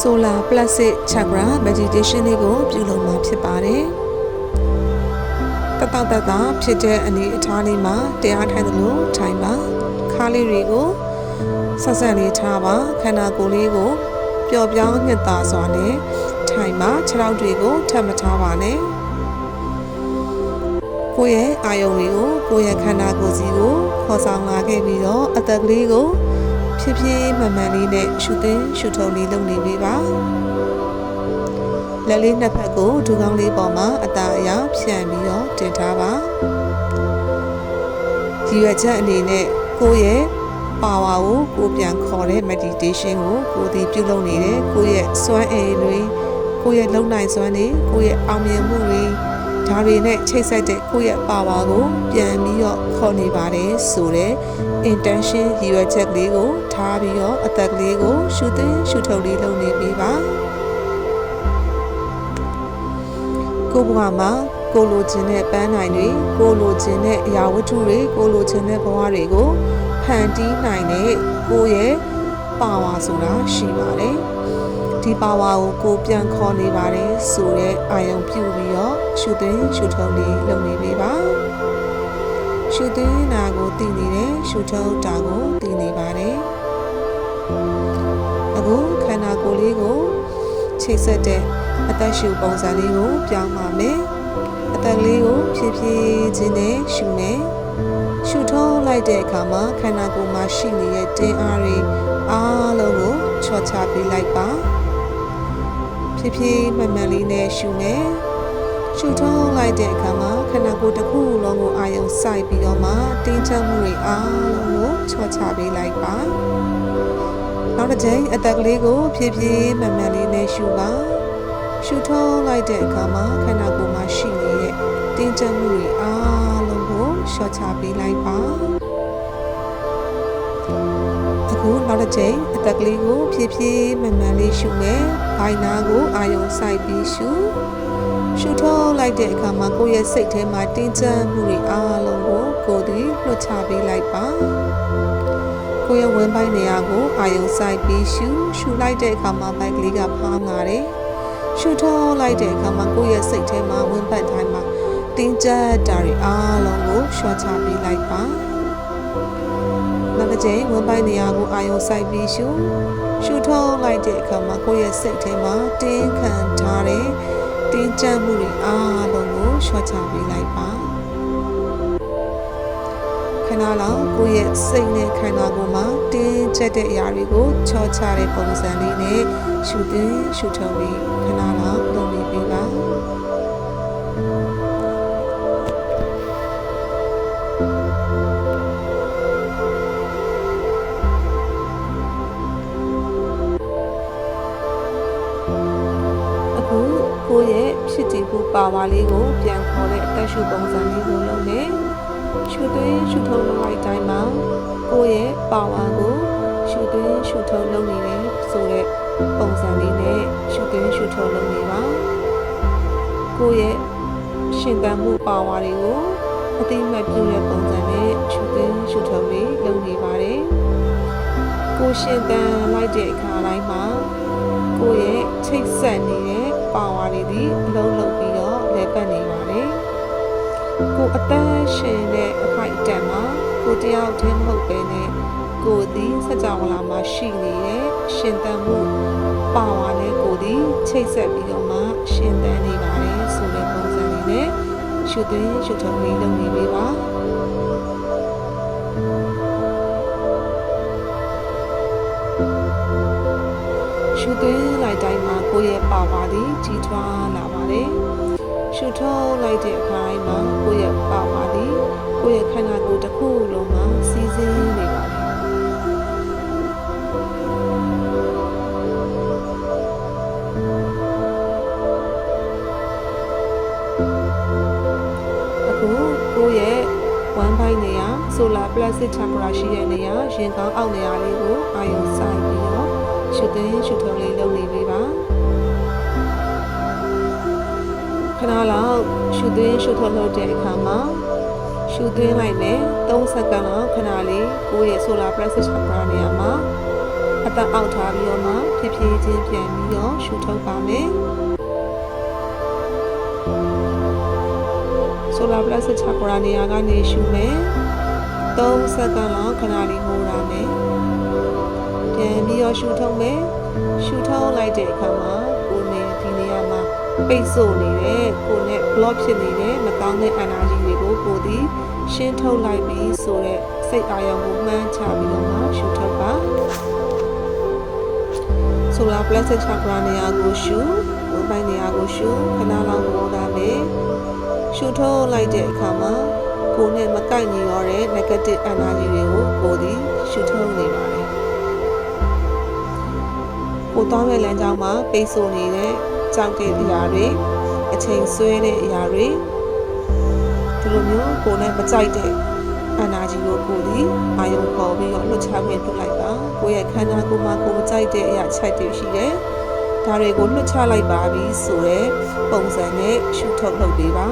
Solar Plexus Chakra Meditation လေးကိုပြုလုပ်မှာဖြစ်ပါတယ်။တဖြစ်တဲ့အနေအထားလေးမှာတရားထိုင်သလိုထိုင်ပါ။ခါးလေးတွေကိုဆက်ဆက်လေးထားပါ။ခန္ဓာကိုယ်လေးကိုပျော့ပြောင်းညှက်သာစွာနဲ့ထိုင်ပါ။ခြေထောက်တွေကိုထပ်မထားပါနဲ့။ကိုယ့်ရဲ့အာယုံတွေကိုကိုယ့်ရဲ့ခန္ဓာကိုယ်စီကိုခေါ်ဆောင်လာခဲ့ပြီးတော့အသက်ကလေးကိုဖြည်းဖြည်းမှန်မှန်လေးနဲ့ရှုသွင်းရှုထုတ်လေးလုပ်နေပေးပါလက်လေးနှစ်ဖက်ကိုဒူကောင်းလေးပေါ်မှာအသာအရာဖြန့်ပြီးတော့တင်ထားပါရည်ရွယ်ချက်အနေနဲ့ကိုယ့်ရဲ့ပါဝါကိုပြန်ခေါ်တဲ့ meditation ကိုဒီပြုလုပ်နေတယ်ကိုယ့်ရဲ့စွမ်းအင်တွေကိုယ့်ရဲ့လုံနိုင်စွမ်းတွေကိုယ့်ရဲ့အောင်မြင်မှုတွေဒါတွေနဲ့ချိတ်ဆက်တဲ့ကိုယ့်ရဲ့ပါဝါကိုပြန်ပြီးတော့ခေါ်နေပါတယ်ဆိုတဲ့ intention ရည်ရွယ်ချက်လေးကိုထားပြီးတော့အသက်ကလေးကိုရှုသွင်းရှုထုတ်လေးလုပ်နေပေးပါကိုယ်ဘဝမှာကိုလိုချင်တဲ့ပန်းနိုင်တွေကိုလိုချင်တဲ့အရာဝတ္ထုတွေကိုလိုချင်တဲ့ဘဝတွေကိုဖန်တီးနိုင်တဲ့ကိုယ့်ရဲ့ပါဝါဆိုတာရှိပါတယ်ဒီပါဝါကိုပြန်ခေါ်နေပါတယ်ဆိုတဲ့အာယုံပြုပြီးတော့ရှုသွင်းရှုထုတ်လေးလုပ်နေပေးပါရှုသွင်းတာကိုသိနေတယ်ရှုထုတ်တာကိုသိနေပါတယ်အခုခန္ဓာကိုယ်လေးကိုချိတ်ဆက်တဲ့အသက်ရှုပုံစံလေးကိုပြောင်းပါမယ်အသက်လေးကိုဖြည်းဖြည်းချင်းနဲ့ရှုမယ်ရှုထုတ်လိုက်တဲ့အခါမှာခန္ဓာကိုယ်မှာရှိနေတဲ့တင်းအားတွေအားလုံးကိုချော့ချပေးလိုက်ပါဖြည်းဖြည်းမှန်မှန်လေးနဲ့ရှုမယ်ရှုထုတ်လိုက်တဲ့အခါမှာခန္ဓာကိုယ်တစ်ခုလုံးကိုအာရုံစိုက်ပြီးတော့မှတင်းချမှုတွေအားလုံးကိုချော့ချပေးလိုက်ပါနောက်တစ်ချိန်အသက်ကလေးကိုဖြည်းဖြည်းမှန်မှန်လေးနဲ့ရှုပါရှုထုတ်လိုက်တဲ့အခါမှာခန္ဓာကိုယ်မှာရှိနေတဲ့တင်းချမှုတွေအားလုံးကိုချော့ချပေးလိုက်ပါအခုနောက်တစ်ချိန်အသက်ကလေးကိုဖြည်းဖြည်းမှန်မှန်လေးရှုမယ်ဘိုင်နာကိုအာရုံစိုက်ပြီးရှုထုတ်လိုက်တဲ့အခါမှာကိုယ့်ရဲ့စိတ်ထဲမှာတင်းကျပ်မှုတွေအားလုံးကိုကိုယ်ဒီလွှတ်ချပေးလိုက်ပါကိုယ့်ရဲ့ဝမ်းပိုင်းနေရာကိုအာရုံစိုက်ပြီးရှုလိုက်တဲ့အခါမှာဘိုက်ကလေးကဖောင်းလာတယ်ရှုထုတ်လိုက်တဲ့အခါမှာကိုယ့်ရဲ့စိတ်ထဲမှာဝမ်းပတ်တိုင်းမှာတင်းကျပ်တာတွေအားလုံးကိုလျှော့ချပေးလိုက်ပါနောက်တစ်ချိန်ဝမ်းပိုင်းနေရာကိုအာရုံစိုက်ပြီးရှုထုတ်လိုက်တဲ့အခါမှာကိုယ့်ရဲ့စိတ်ထဲမှာတင်းခံထားတဲ့တင်းကျပ်မှုတွေအားလုံးကိုလျှော့ချပေးလိုက်ပါခဏလောက်ကိုယ့်ရဲ့စိတ်နဲ့ခန္ဓာကိုယ်မှာတင်းကျပ်တဲ့အရာတွေကိုချော့ချတဲ့ပုံစံလေးနဲ့ရှုသွင်းရှုထုတ်ပြီးခဏလောက်လုပ်နေပေးပါကိုယ့်ရဲ့ဖြစ်တည်မှုပါဝါလေးကိုပြန်ခေါ်တဲ့အသက်ရှုပုံစံလေးကိုလုပ်နေရှုသွင်းရှုထုတ်လုပ်လိုက်တိုင်းမှာကိုယ့်ရဲ့ပါဝါကိုရှုသွင်းရှုထုတ်လုပ်နေတယ်ဆိုတဲ့ပုံစံလေးနဲ့ရှုသွင်းရှုထုတ်လုပ်နေပါကိုယ့်ရဲ့ရှင်သန်မှုပါဝါတွေကိုအသိမှတ်ပြုတဲ့ပုံစံနဲ့ရှုသွင်းရှုထုတ်လေးလုပ်နေပါတယ်ကိုယ်ရှင်သန်လိုက်တဲ့အခါတိုင်းမှာကိုယ့်ရဲ့ချိတ်ဆက်နေတဲ့ပါဝါတွေဒီအလုံးလုံးပြီးတော့လဲပတ်နေပါတယ်ကိုအသက်ရှင်တဲ့အခိုက်အတန့်မှာကိုတယောက်တည်းမဟုတ်ပဲနဲ့ကိုဒီစကြဝဠာမှာရှိနေတဲ့ရှင်သန်မှုပါဝါနဲ့ကိုဒီချိတ်ဆက်ပြီးတော့မှရှင်သန်နေပါတယ်ဆိုတဲ့ပုံစံလေးနဲ့ရှုသွင်းရှုထုတ်လေးလုပ်နေပေးပါရှုသွင်းလိုက်တိုင်းမှာကိုယ့်ရဲ့ပါဝါတွေကြီးထွားလာပါတယ်ရှုထုတ်လိုက်တဲ့အခါတိုင်းမှာကိုယ့်ရဲ့ပါဝါတွေကိုယ့်ရဲ့ခန္ဓာကိုယ်တစ်ခုလုံးမှာစီးဆင်းနေပါတယ်အခုကိုယ့်ရဲ့ဝမ်းပိုင်းနေရာ solar plexus chakra ရှိတဲ့နေရာရင်ကောင်းအောက်နေရာလေးကိုအာရုံစိုက်ပြီးတော့ရှုသွင်းရှုထုတ်လေးလုပ်နေပေးပါခဏလောက်ရှုသွင်းရှုထုတ်လုပ်တဲ့အခါမှာရှုသွင်းလိုက်မယ်3စက္ကန့်လောက်ခဏလေးကိုယ့်ရဲ့ solar plexus chakra နေရာမှာ အသက်အောက်ထားပြီးတော့မှဖြည်းဖြည်းချင်းပြန်ပြီးတော့ရှုထုတ်ပါမယ်ဆိုလာပလက်ချာကရာနေရာကနေရှုမယ်3စက္ကန့်လောက်ခဏလေးငိုရမယ်ပြန်ပြီးတော့ရှုထုတ်မယ်ရှုထုတ်လိုက်တဲ့အခါမှာကိုယ်နဲ့ဒီနေရာမှာပိတ်ဆို့နေတဲ့ကိုယ်နဲ့ block ဖြစ်နေတဲ့မကောင်းတဲ့ energy တွေကိုကိုယ်ဒီရှင်းထုတ်လိုက်ပြီးဆိုတဲ့စိတ်အာရုံကိုမှန်းချပြီးတော့မှရှုထုတ်ပါဆိုလာပလက်ချာကရာနေရာကိုရှုဝမ်းပိုင်းနေရာကိုရှုခဏလောက်ငိုရမယ်ရှုထုတ်လိုက်တဲ့အခါမှာကိုယ်နဲ့မကိုက်ညီတော့တဲ့ negative energy တွေကိုကိုယ်ဒီရှုထုတ်နေပါတယ်ကိုသွားမဲ့လမ်းကြောင်းမှာပိတ်ဆို့နေတဲ့ကြောက်တဲ့အရာတွေအချိန်ဆွဲတဲ့အရာတွေဒီလိုမျိုးကိုယ်နဲ့မကြိုက်တဲ့ energy ကိုကိုယ်ဒီအာရုံပေါ်ပြီးတော့လွတ်ချခွင့်ပြုလိုက်ပါကိုယ့်ရဲ့ခန္ဓာကိုယ်မှာကိုယ်မကြိုက်တဲ့အရာချိုက်တွေရှိတယ်ဒါတွေကိုလွတ်ချလိုက်ပါပြီဆိုတဲ့ပုံစံနဲ့ရှုထုတ်လုပ်ပေးပါ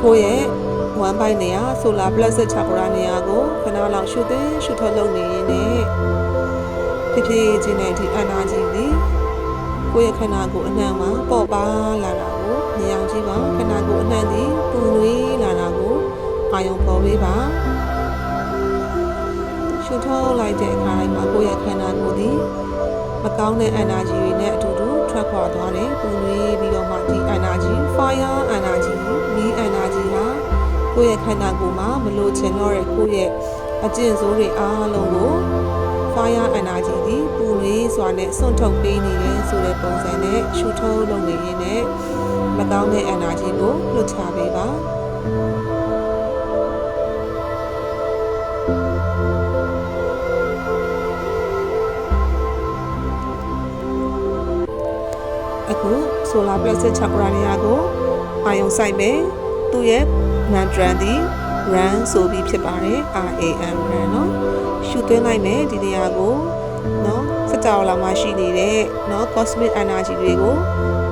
ကိုယ့်ရဲ့ဝမ်းပိုင်းနေရာဆိုလာပလက်ချာကရာနေရာကိုခဏလောက်ရှုသွင်းရှုထုတ်လုပ်နေရင်လည်းဖြည်းဖြည်းချင်းနဲ့ဒီ energy လေးကိုယ့်ရဲ့ခန္ဓာကိုယ်အနှံ့မှာပေါ့ပါလာတာကိုမြင်အောင်ကြည့်ပါခန္ဓာကိုယ်အနှံ့သည်ပူနွေးလာတာကိုအာရုံပေါ်ပေးပါရှုထုတ်လိုက်တဲ့အခါတိုင်းမှာကိုယ့်ရဲ့ခန္ဓာကိုယ်သည်မကောင်းတဲ့ energy တွေနဲ့အတူတူထွက်ခွာသွားတယ်ပူနွေးပြီးတော့မှဒီ energy fire energy မီး energy ဟာကိုယ့်ရဲ့ခန္ဓာကိုယ်မှာမလိုချင်တော့တဲ့ကိုယ့်ရဲ့အကျင့်ဆိုးတွေအားလုံးကို fire energy ဒီပူနွေးစွာနဲ့စွန့်ထုတ်ပေးနေတယ်ဆိုတဲ့ပုံစံနဲ့ရှုထုတ်လုပ်နေရင်လည်းမကောင်းတဲ့ energy ကိုလွတ်ချပေးပါအခုဆိုလာပလက်ချာကရာနေရာကိုအာယုံစိုက်မယ်သူ့ရဲ့ mantra ဒီ run ဆိုပြီးဖြစ်ပါတယ် RAM run เนาะရှုသွင်းလိုက်မယ်ဒီနေရာကိုเนาะစကြောင်လာမှရှိနေတဲ့เนาะ cosmic energy တွေကို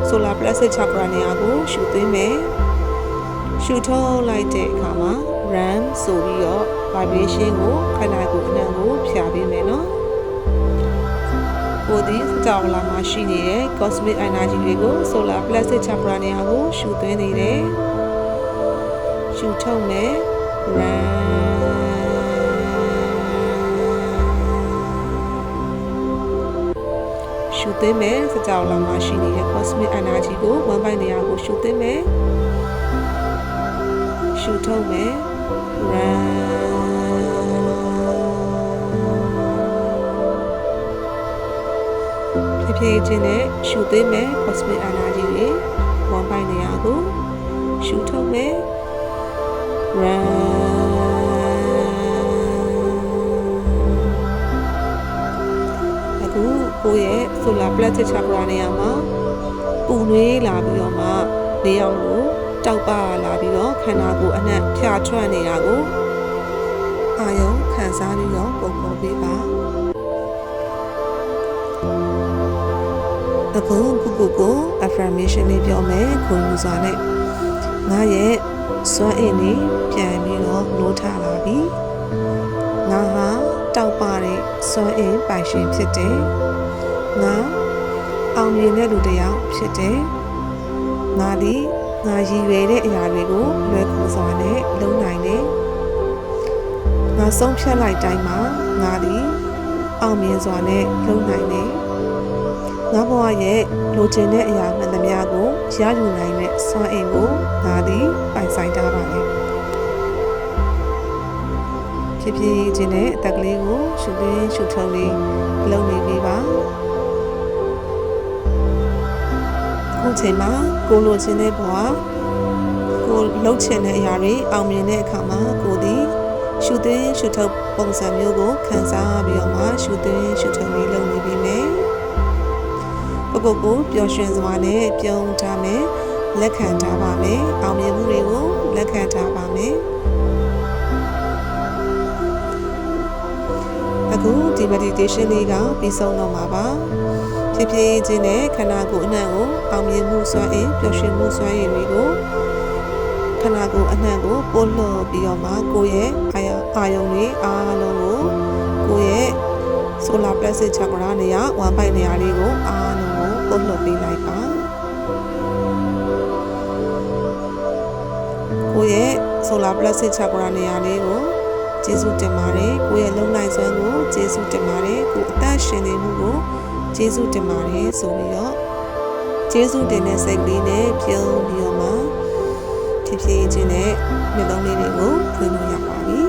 ဆိုလာပလက်ချာကရာနေရာကိုရှုသွင်းမယ်ရှုထုတ်လိုက်တဲ့အခါမှာ run ဆိုပြီးတော့ vibration ကိုခန္ဓာကိုယ်အနှံ့ကိုဖြာပေးမယ်เนาะကိုယ်ဒီစကြောင်လာမှရှိနေတဲ့ cosmic energy တွေကိုဆိုလာပလက်ချာကရာနေရာကိုရှုသွင်းနေတယ်ရှုထုတ်မယ် run ရှုသွင်းမယ်စကြောင်လာမှရှိနေတဲ့ cosmic energy ကိုဝမ်းပိုင်းနေရာကိုရှုသွင်းမယ်ရှုထုတ်မယ် run ဖြည်းဖြည်းချင်းနဲ့ရှုသွင်းမယ် cosmic energy တွေဝမ်းပိုင်းနေရာကိုရှုထုတ်မယ် run အခုကိုယ့်ရဲ့ဆိုလာပလက်ချာကရာနေရာမှာပူနွေးလာပြီးတော့မှနေအောင်ကိုတောက်ပလာပြီးတော့ခန္ဓာကိုယ်အနှံ့ဖြာထွက်နေတာကိုအာယုံခံစားပြီးတော့ပုံပေါ်ပေးပါအခုကို affirmation လေးပြောမယ်ခွန်ယူစွာနဲ့ငါရဲ့စွမ်းအင်တွေပြန်ပြီးတော့နိုးထလာပြီငါဟာတောက်ပတဲ့စွမ်းအင်ပိုင်ရှင်ဖြစ်တယ်ငါအောင်မြင်တဲ့လူတစ်ယောက်ဖြစ်တယ်ငါဒီငါရည်ရွယ်တဲ့အရာတွေကိုလွယ်ကူစွာနဲ့လုပ်နိုင်တယ်ငါဆုံးဖြတ်လိုက်တိုင်းမှာငါဒီအောင်မြင်စွာနဲ့လုပ်နိုင်တယ်ငါဘဝရဲ့လိုချင်တဲ့အရာမှန်သမျှကိုရယူနိုင်တဲ့စွမ်းအင်ကိုငါသည်ပိုင်ဆိုင်ထားပါတယ်ဖြစ်ဖြစ်ခြင်းနဲ့အသက်ကလေးကိုရှုသွင်းရှုထုတ်လေးလုပ်နေပေးပါအခုချိန်မှာကိုလိုချင်တဲ့ဘဝကိုလှုပ်ချင်တဲ့အရာတွေအောင်မြင်တဲ့အခါမှာကိုသည်ရှုသွင်းရှုထုတ်ပုံစံမျိုးကိုခံစားပြီးတော့မှရှုသွင်းရှုထုတ်လေးလုပ်နေပေးမယ်ကိုပျော်ရွှင်စွာနဲ့ပြုံးထားမယ်လက်ခံထားပါမယ်အောင်မြင်မှုတွေကိုလက်ခံထားပါမယ်အခုဒီ meditation လေးကပြီးဆုံးတော့မှာပါဖြ ဖြစ်ဖြစ်ချင်းနဲ့ခန္ဓာကိုယ်အနှံ့ကိုအောင်မြင်မှုစွမ်းအင်ပျော်ရွှင်မှုစွမ်းရည်တွေကိုခန္ဓာကိုယ်အနှံ့ကိုပို့လို့ပြီးတော့မှကိုယ့်ရဲ့အာယုံတွေအားလုံးကိုကိုယ့်ရဲ့ solar plexus chakra နေရာ1 byte နေရာလေးကိုအားလုံးကိုပို့လို့ပေးလိုက်ပါကိုယ့်ရဲ့ solar plexus chakra နေရာလေးကိုကျေးဇူးတင်ပါတယ်ကိုယ့်ရဲ့လုံနိုင်စွမ်းကိုကျေးဇူးတင်ပါတယ်ကိုယ်အသက်ရှင်နေမှုကိုကျေးဇူးတင်ပါတယ်ဆိုပြီးတော့ကျေးဇူးတင်တဲ့စိတ်ကလေးနဲ့ပြုံးပြီးတော့မှဖြစ်ဖြစ်ချင်းနဲ့မျက်လုံးလေးတွေကိုဖွင့်လို့ရပါပြီ